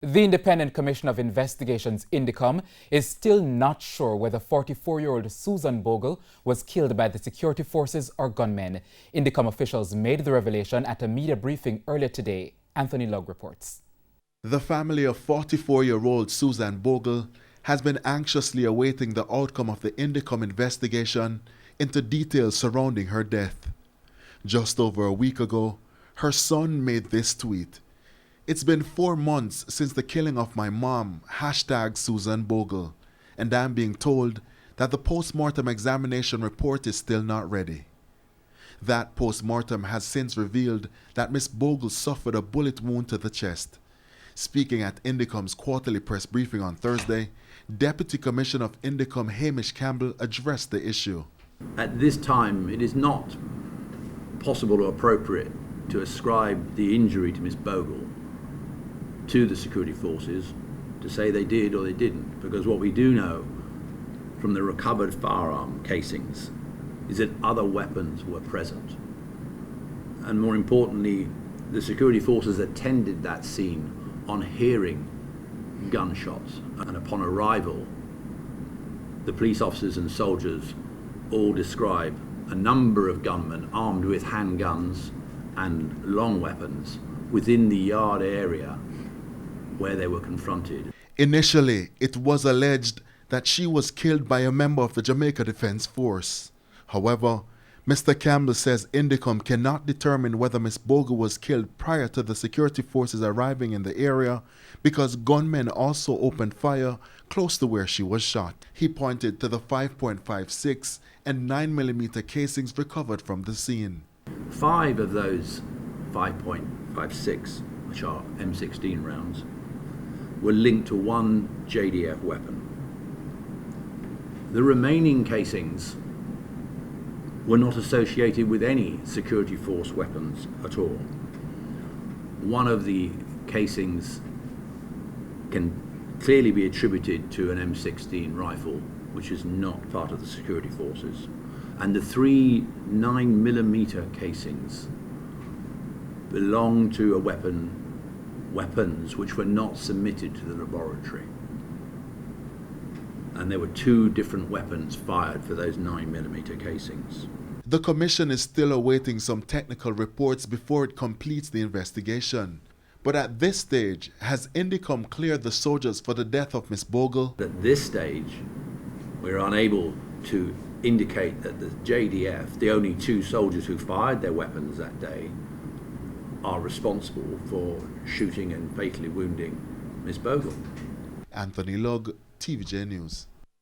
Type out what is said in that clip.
The Independent Commission of Investigations, INDECOM, is still not sure whether 44-year-old Susan Bogle was killed by the security forces or gunmen. INDECOM officials made the revelation at a media briefing earlier today. Anthony Lugg reports. The family of 44-year-old Susan Bogle has been anxiously awaiting the outcome of the INDECOM investigation into details surrounding her death. Just over a week ago, her son made this tweet. "It's been 4 months since the killing of my mom, #Susan Bogle, and I'm being told that the post-mortem examination report is still not ready." That post-mortem has since revealed that Miss Bogle suffered a bullet wound to the chest. Speaking at INDECOM's quarterly press briefing on Thursday, Deputy Commissioner of INDECOM Hamish Campbell addressed the issue. At this time, it is not possible or appropriate to ascribe the injury to Miss Bogle to the security forces, to say they did or they didn't, because what we do know from the recovered firearm casings is that other weapons were present. And more importantly, the security forces attended that scene on hearing gunshots, and upon arrival, the police officers and soldiers all describe a number of gunmen armed with handguns and long weapons within the yard area where they were confronted. Initially, it was alleged that she was killed by a member of the Jamaica Defense Force. However, Mr. Campbell says INDECOM cannot determine whether Miss Bogle was killed prior to the security forces arriving in the area because gunmen also opened fire close to where she was shot. He pointed to the 5.56 and 9mm casings recovered from the scene. 5 of those 5.56, which are M16 rounds, were linked to one JDF weapon. The remaining casings were not associated with any security force weapons at all. One of the casings can clearly be attributed to an M16 rifle, which is not part of the security forces. And the 3 9mm casings belong to a weapons which were not submitted to the laboratory. And there were 2 different weapons fired for those 9mm casings. The commission is still awaiting some technical reports before it completes the investigation. But at this stage, has INDECOM cleared the soldiers for the death of Miss Bogle? At this stage, we're unable to indicate that the JDF, the only 2 soldiers who fired their weapons that day, are responsible for shooting and fatally wounding Miss Bogle. Anthony Lugg, TVJ News.